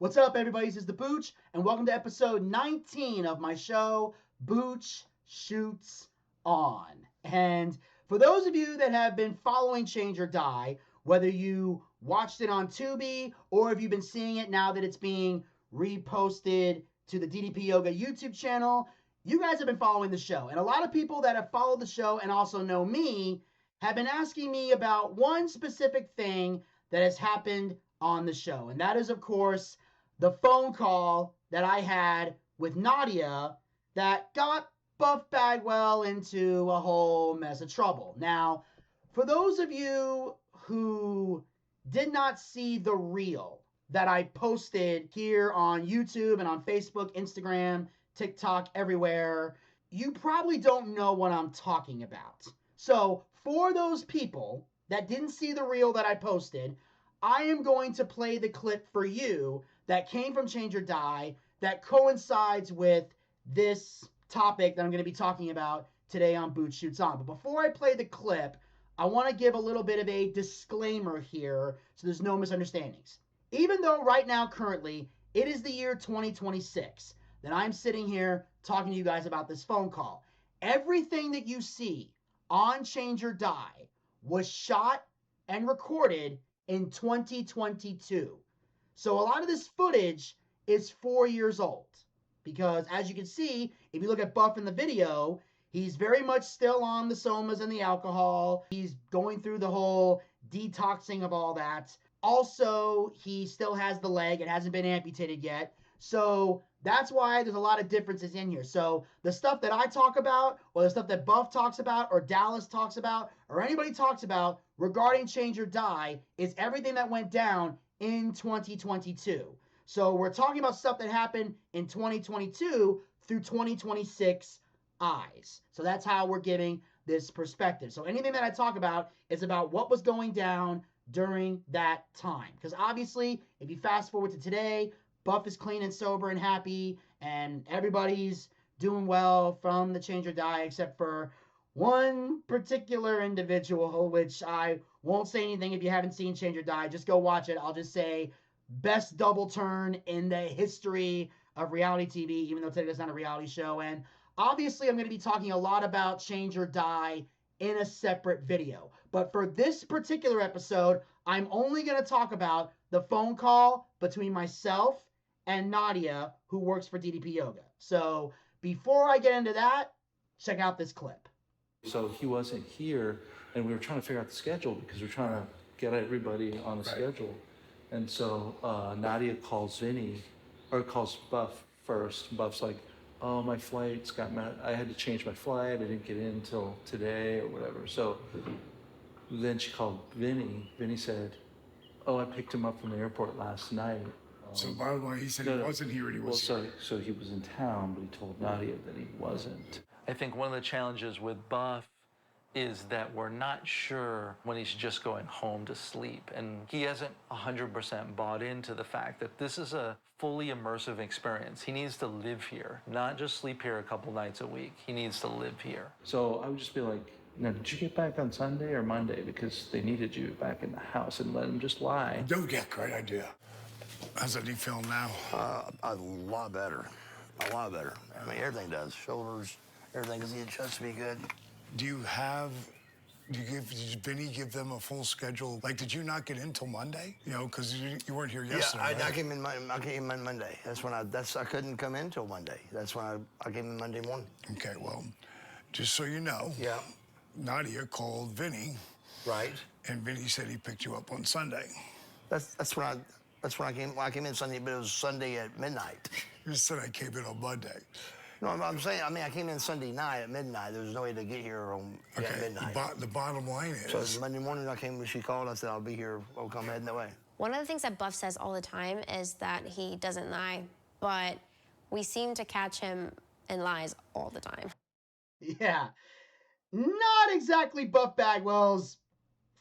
What's up, everybody? This is the Booch, and welcome to episode 19 of my show, Booch Shoots On. And for those of you that have been following Change or Die, whether you watched it on Tubi or if you've been seeing it now that it's being reposted to the DDP Yoga YouTube channel, you guys have been following the show. And a lot of people that have followed the show and also know me have been asking me about one specific thing that has happened on the show. And that is, of course, the phone call that I had with Naddya that got Buff Bagwell into a whole mess of trouble. Now, for those of you who did not see the reel that I posted here on YouTube and on Facebook, Instagram, TikTok, everywhere, you probably don't know what I'm talking about. So for those people that didn't see the reel that I posted, I am going to play the clip for you that came from Change or Die that coincides with this topic that I'm going to be talking about today on Booch Shoots On. But before I play the clip, I want to give a little bit of a disclaimer here so there's no misunderstandings. Even though right now, currently, it is the year 2026 that I'm sitting here talking to you guys about this phone call, everything that you see on Change or Die was shot and recorded in 2022. So a lot of this footage is 4 years old because, as you can see, if you look at Buff in the video, he's very much still on the somas and the alcohol. He's going through the whole detoxing of all that. Also, he still has the leg. It hasn't been amputated yet. So that's why there's a lot of differences in here. So the stuff that I talk about, or the stuff that Buff talks about, or Dallas talks about, or anybody talks about regarding Change or Die is everything that went down in 2022. So we're talking about stuff that happened in 2022 through 2026 eyes. So that's how we're giving this perspective. So anything that I talk about is about what was going down during that time. Because obviously, if you fast forward to today, Buff is clean and sober and happy, and everybody's doing well from the Change or Die, except for one particular individual, which I won't say anything if you haven't seen Change or Die. Just go watch it. I'll just say best double turn in the history of reality TV, even though today is not a reality show. And obviously, I'm going to be talking a lot about Change or Die in a separate video. But for this particular episode, I'm only going to talk about the phone call between myself and Naddya, who works for DDP Yoga. So before I get into that, check out this clip. So he wasn't here, and we were trying to figure out the schedule because we're trying to get everybody on a schedule. And so Naddya calls Vinny, or calls Buff first. Buff's like, oh, my flight's got I had to change my flight. I didn't get in until today or whatever. So then she called Vinny. Vinny said, oh, I picked him up from the airport last night. So by the way, he said he wasn't here and he was here. So he was in town, but he told Naddya that he wasn't. I think one of the challenges with Buff is that we're not sure when he's just going home to sleep. And he hasn't 100% bought into the fact that this is a fully immersive experience. He needs to live here, not just sleep here a couple nights a week. He needs to live here. So I would just be like, now, did you get back on Sunday or Monday? Because they needed you back in the house, and let him just lie. No, yeah, great idea. How's it feel now? A lot better. A lot better. I mean, everything does. Shoulders, everything, because he adjusts to be good. Did Vinny give them a full schedule? Like, did you not get in till Monday? You know, because you weren't here yesterday. Yeah, right? I came in Monday. That's when I couldn't come in till Monday. That's when I came in Monday morning. Okay, well, just so you know. Yeah. Naddya called Vinny. Right. And Vinny said he picked you up on Sunday. That's when I came. Well, I came in Sunday, but it was Sunday at midnight. You said I came in on Monday. No, I'm saying, I came in Sunday night at midnight. There was no way to get here at midnight. The bottom line is... So Monday morning I came, when she called, I said, I'll be here. I'll come heading that way. One of the things that Buff says all the time is that he doesn't lie, but we seem to catch him in lies all the time. Yeah, not exactly Buff Bagwell's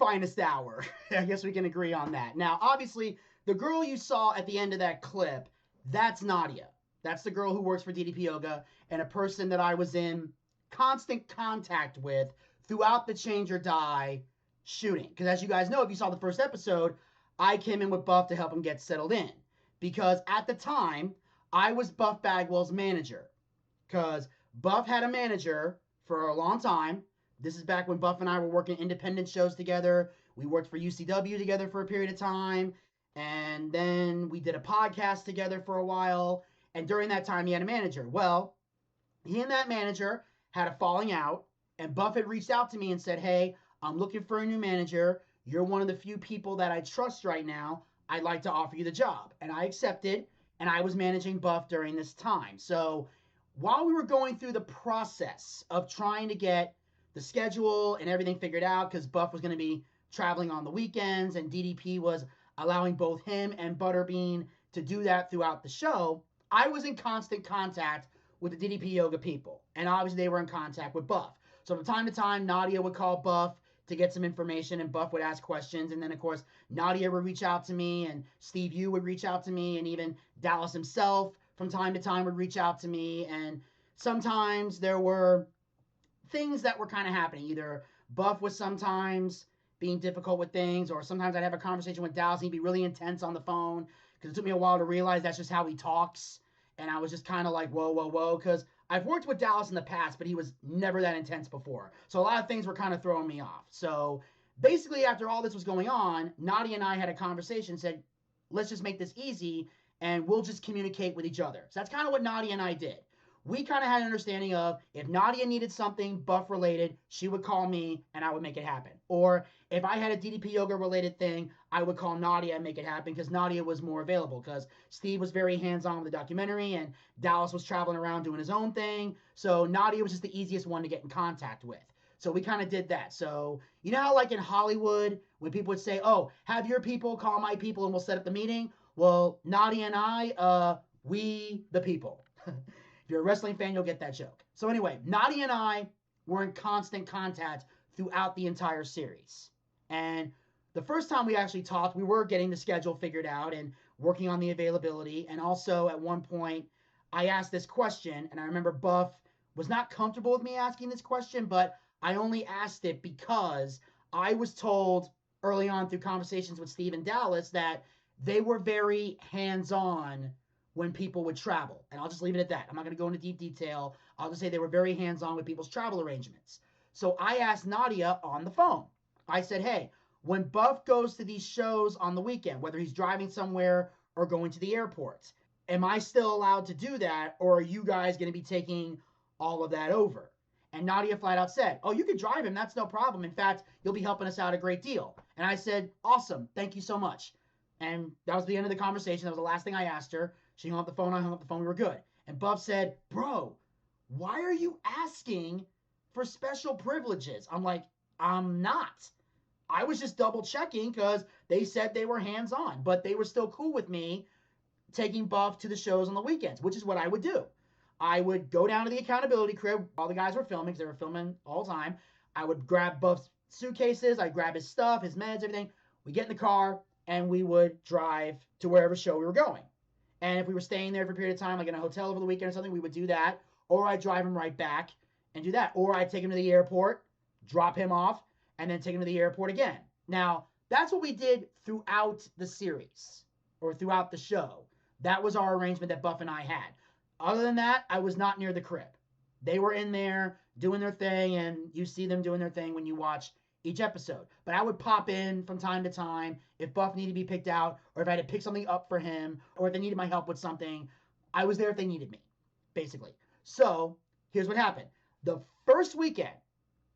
finest hour. I guess we can agree on that. Now, obviously, the girl you saw at the end of that clip, that's Naddya. That's the girl who works for DDP Yoga and a person that I was in constant contact with throughout the Change or Die shooting. Because as you guys know, if you saw the first episode, I came in with Buff to help him get settled in. because at the time, I was Buff Bagwell's manager. Because Buff had a manager for a long time. This is back when Buff and I were working independent shows together. We worked for UCW together for a period of time. And then we did a podcast together for a while. And during that time, he had a manager. Well, he and that manager had a falling out. And Buff had reached out to me and said, hey, I'm looking for a new manager. You're one of the few people that I trust right now. I'd like to offer you the job. And I accepted. And I was managing Buff during this time. So while we were going through the process of trying to get the schedule and everything figured out, because Buff was going to be traveling on the weekends and DDP was allowing both him and Butterbean to do that throughout the show, I was in constant contact with the DDP Yoga people. And obviously they were in contact with Buff. So from time to time, Naddya would call Buff to get some information and Buff would ask questions. And then, of course, Naddya would reach out to me and Steve Yu would reach out to me and even Dallas himself from time to time would reach out to me. And sometimes there were things that were kind of happening. Either Buff was sometimes being difficult with things, or sometimes I'd have a conversation with Dallas and he'd be really intense on the phone, because it took me a while to realize that's just how he talks. And I was just kind of like, whoa, because I've worked with Dallas in the past, but he was never that intense before. So a lot of things were kind of throwing me off. So basically, after all this was going on, Naddya and I had a conversation, said, let's just make this easy and we'll just communicate with each other. So that's kind of what Naddya and I did. We kind of had an understanding of, if Naddya needed something Buff related, she would call me and I would make it happen. Or if I had a DDP Yoga related thing, I would call Naddya and make it happen, because Naddya was more available, because Steve was very hands-on with the documentary and Dallas was traveling around doing his own thing. So Naddya was just the easiest one to get in contact with. So we kind of did that. So you know how like in Hollywood, when people would say, oh, have your people call my people and we'll set up the meeting? Well, Naddya and I, we the people. If you're a wrestling fan, you'll get that joke. So anyway, Naddya and I were in constant contact throughout the entire series. And the first time we actually talked, we were getting the schedule figured out and working on the availability. And also at one point, I asked this question, and I remember Buff was not comfortable with me asking this question, but I only asked it because I was told early on through conversations with Steve and Dallas that they were very hands-on when people would travel. And I'll just leave it at that. I'm not going to go into deep detail. I'll just say they were very hands-on with people's travel arrangements. So I asked Naddya on the phone. I said, hey, when Buff goes to these shows on the weekend, whether he's driving somewhere or going to the airport, am I still allowed to do that, or are you guys going to be taking all of that over? And Naddya flat out said, oh, you can drive him. That's no problem. In fact, you'll be helping us out a great deal. And I said, awesome. Thank you so much. And that was the end of the conversation. That was the last thing I asked her. She hung up the phone. I hung up the phone. We were good. And Buff said, bro, why are you asking for special privileges? I'm like, I'm not. I was just double checking because they said they were hands-on, but they were still cool with me taking Buff to the shows on the weekends, which is what I would do. I would go down to the accountability crib while the guys were filming, because they were filming all the time. I would grab Buff's suitcases. I'd grab his stuff, his meds, everything. We get in the car and we would drive to wherever show we were going. And if we were staying there for a period of time, like in a hotel over the weekend or something, we would do that. Or I'd drive him right back and do that. Or I'd take him to the airport, drop him off, and then take him to the airport again. Now, that's what we did throughout the series, or throughout the show. That was our arrangement that Buff and I had. Other than that, I was not near the crib. They were in there doing their thing, and you see them doing their thing when you watch each episode. But I would pop in from time to time if Buff needed to be picked out, or if I had to pick something up for him, or if they needed my help with something. I was there if they needed me, basically. So here's what happened. The first weekend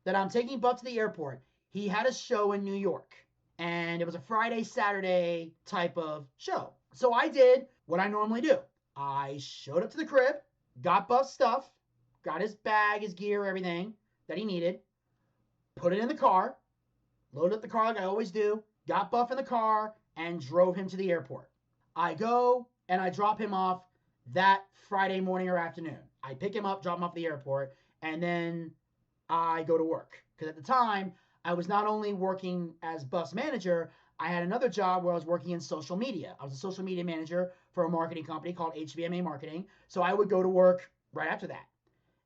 that I'm taking Buff to the airport, he had a show in New York. And it was a Friday, Saturday type of show. So I did what I normally do. I showed up to the crib, got Buff's stuff, got his bag, his gear, everything that he needed, put it in the car, loaded up the car like I always do, got Buff in the car, and drove him to the airport. I go and I drop him off that Friday morning or afternoon. I pick him up, drop him off at the airport, and then I go to work. Because at the time, I was not only working as Buff's manager, I had another job where I was working in social media. I was a social media manager for a marketing company called HVMA Marketing. So I would go to work right after that.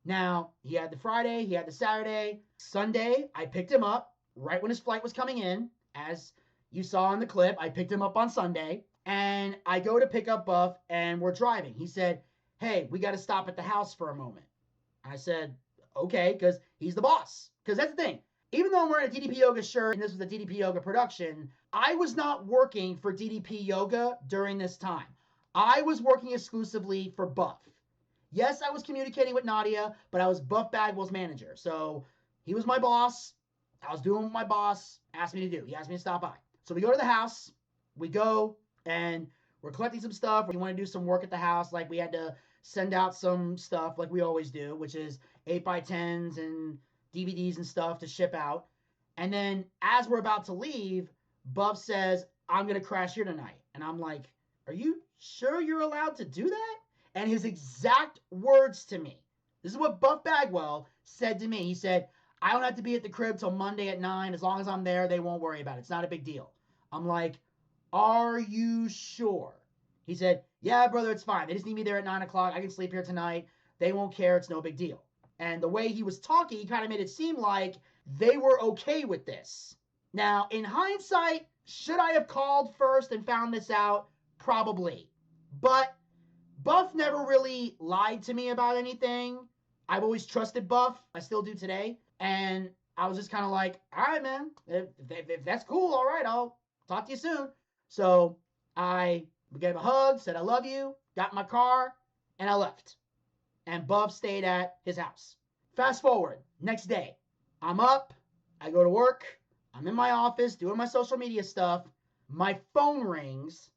Now, he had the Friday, he had the Saturday. Sunday, I picked him up right when his flight was coming in. As you saw in the clip, I picked him up on Sunday. And I go to pick up Buff, and we're driving. He said, hey, we got to stop at the house for a moment. I said, okay, because he's the boss. Because that's the thing. Even though I'm wearing a DDP Yoga shirt and this was a DDP Yoga production, I was not working for DDP Yoga during this time. I was working exclusively for Buff. Yes, I was communicating with Naddya, but I was Buff Bagwell's manager. So he was my boss. I was doing what my boss asked me to do. He asked me to stop by. So we go to the house. We go, and we're collecting some stuff. We want to do some work at the house. Like, we had to send out some stuff like we always do, which is 8x10s and DVDs and stuff to ship out. And then as we're about to leave, Buff says, I'm going to crash here tonight. And I'm like, are you sure you're allowed to do that? And his exact words to me, this is what Buff Bagwell said to me. He said, I don't have to be at the crib till Monday at 9. As long as I'm there, they won't worry about it. It's not a big deal. I'm like, are you sure? He said, yeah, brother, it's fine. They just need me there at 9 o'clock. I can sleep here tonight. They won't care. It's no big deal. And the way he was talking, he kind of made it seem like they were okay with this. Now, in hindsight, should I have called first and found this out? Probably. But Buff never really lied to me about anything. I've always trusted Buff. I still do today. And I was just kind of like, all right, man, if that's cool, all right, I'll talk to you soon. So we gave a hug, said I love you, got in my car, and I left. And Buff stayed at his house. Fast forward, next day, I'm up, I go to work, I'm in my office doing my social media stuff, my phone rings,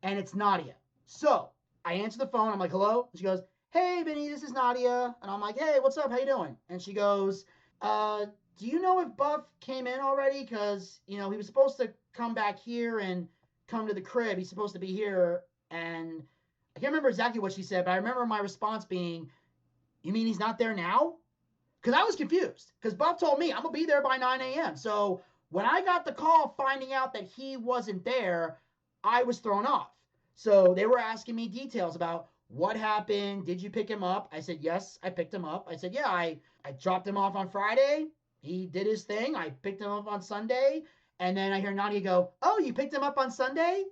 and it's Naddya. So I answer the phone, I'm like, hello? And she goes, hey, Vinny, this is Naddya. And I'm like, hey, what's up? How you doing? And she goes, do you know if Buff came in already? Because, he was supposed to come back here and come to the crib. He's supposed to be here. And I can't remember exactly what she said, but I remember my response being, you mean he's not there now? Because I was confused. Because Buff told me, I'm going to be there by 9 a.m. So when I got the call finding out that he wasn't there, I was thrown off. So they were asking me details about what happened. Did you pick him up? I said, yes, I picked him up. I said, yeah, I dropped him off on Friday. He did his thing. I picked him up on Sunday. And then I hear Naddya go, oh, you picked him up on Sunday?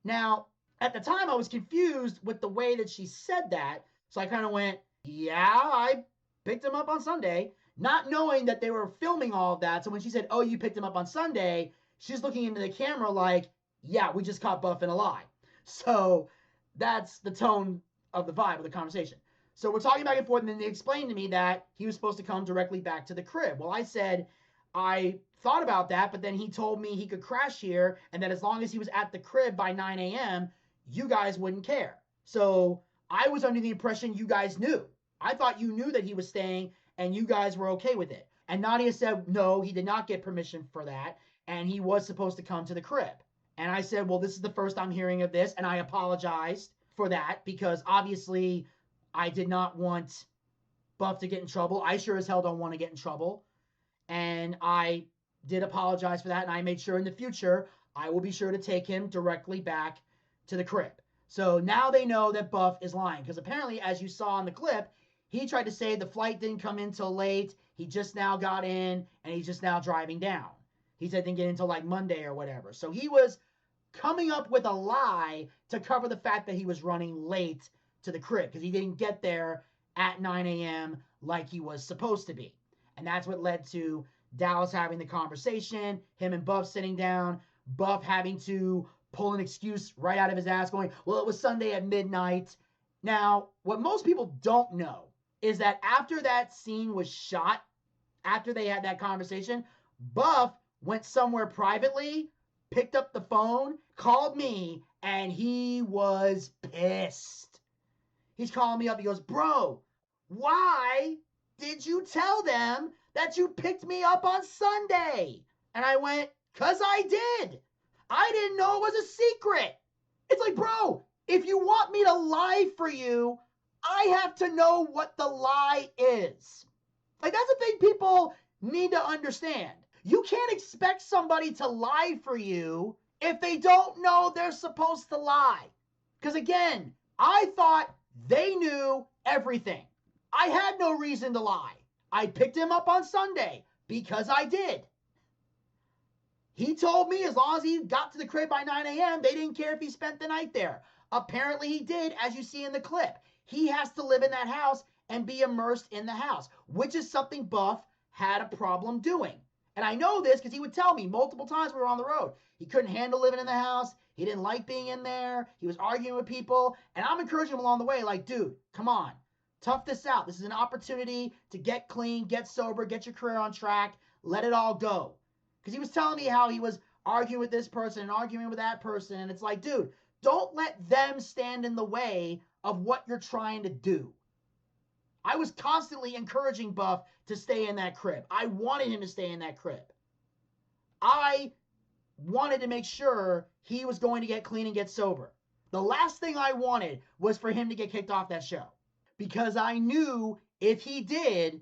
Now, at the time, I was confused with the way that she said that. So I kind of went, yeah, I picked him up on Sunday, not knowing that they were filming all of that. So when she said, oh, you picked him up on Sunday, she's looking into the camera like, yeah, we just caught Buff in a lie. So that's the tone of the vibe of the conversation. So we're talking back and forth, and then they explained to me that he was supposed to come directly back to the crib. Well, I said, I thought about that, but then he told me he could crash here, and that as long as he was at the crib by 9 a.m., you guys wouldn't care. So I was under the impression you guys knew. I thought you knew that he was staying, and you guys were okay with it. And Naddya said, no, he did not get permission for that, and he was supposed to come to the crib. And I said, well, this is the first I'm hearing of this, and I apologized for that, because obviously I did not want Buff to get in trouble. I sure as hell don't want to get in trouble. And I did apologize for that, and I made sure in the future I will be sure to take him directly back to the crib. So now they know that Buff is lying, because apparently, as you saw in the clip, he tried to say the flight didn't come in till late, he just now got in, and he's just now driving down. He said didn't get in until like Monday or whatever. So he was coming up with a lie to cover the fact that he was running late to the crib, because he didn't get there at 9 a.m. like he was supposed to be. And that's what led to Dallas having the conversation, him and Buff sitting down, Buff having to pull an excuse right out of his ass going, well, it was Sunday at midnight. Now, what most people don't know is that after that scene was shot, after they had that conversation, Buff went somewhere privately, picked up the phone, called me, and he was pissed. He's calling me up. He goes, bro, why did you tell them that you picked me up on Sunday? And I went, 'cause I did. I didn't know it was a secret. It's like, bro, if you want me to lie for you, I have to know what the lie is. Like, that's the thing people need to understand. You can't expect somebody to lie for you if they don't know they're supposed to lie. Because again, I thought they knew everything. I had no reason to lie. I picked him up on Sunday because I did. He told me as long as he got to the crib by 9 a.m., they didn't care if he spent the night there. Apparently he did, as you see in the clip. He has to live in that house and be immersed in the house, which is something Buff had a problem doing. And I know this because he would tell me multiple times we were on the road. He couldn't handle living in the house. He didn't like being in there. He was arguing with people. And I'm encouraging him along the way, like, dude, come on. Tough this out. This is an opportunity to get clean, get sober, get your career on track. Let it all go. Because he was telling me how he was arguing with this person and arguing with that person. And it's like, dude, don't let them stand in the way of what you're trying to do. I was constantly encouraging Buff to stay in that crib. I wanted him to stay in that crib. I wanted to make sure he was going to get clean and get sober. The last thing I wanted was for him to get kicked off that show. Because I knew if he did,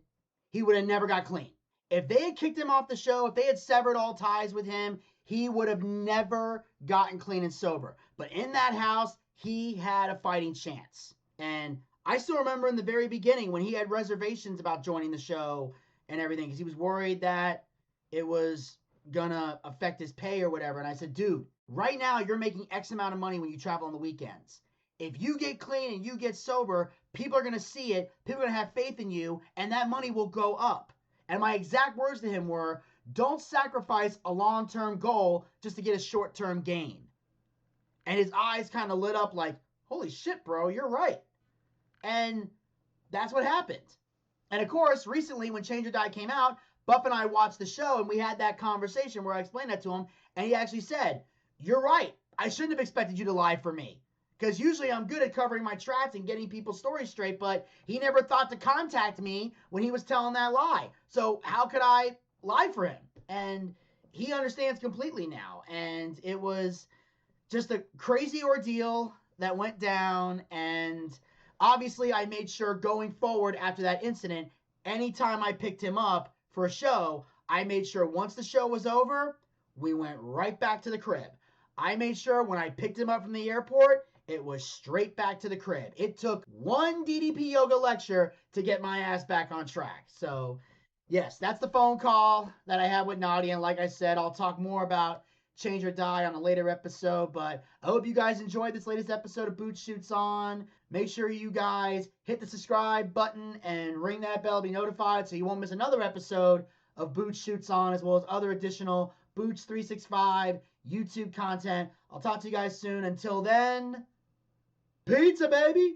he would have never got clean. If they had kicked him off the show, if they had severed all ties with him, he would have never gotten clean and sober. But in that house, he had a fighting chance. And I still remember in the very beginning when he had reservations about joining the show and everything, because he was worried that it was gonna affect his pay or whatever. And I said, dude, right now you're making X amount of money when you travel on the weekends. If you get clean and you get sober, people are gonna see it, people are gonna have faith in you, and that money will go up. And my exact words to him were, don't sacrifice a long-term goal just to get a short-term gain. And his eyes kind of lit up like, holy shit, bro, you're right. And that's what happened. And of course, recently when Change or Die came out, Buff and I watched the show and we had that conversation where I explained that to him. And he actually said, you're right. I shouldn't have expected you to lie for me. Because usually I'm good at covering my tracks and getting people's stories straight, but he never thought to contact me when he was telling that lie. So how could I lie for him? And he understands completely now. And it was just a crazy ordeal that went down. And obviously I made sure going forward after that incident, anytime I picked him up for a show, I made sure once the show was over, we went right back to the crib. I made sure when I picked him up from the airport, it was straight back to the crib. It took one DDP yoga lecture to get my ass back on track. So, yes, that's the phone call that I had with Naddya. And like I said, I'll talk more about Change or Die on a later episode. But I hope you guys enjoyed this latest episode of Booch Shoots On. Make sure you guys hit the subscribe button and ring that bell to be notified so you won't miss another episode of Booch Shoots On, as well as other additional Booch 365 YouTube content. I'll talk to you guys soon. Until then, pizza, baby!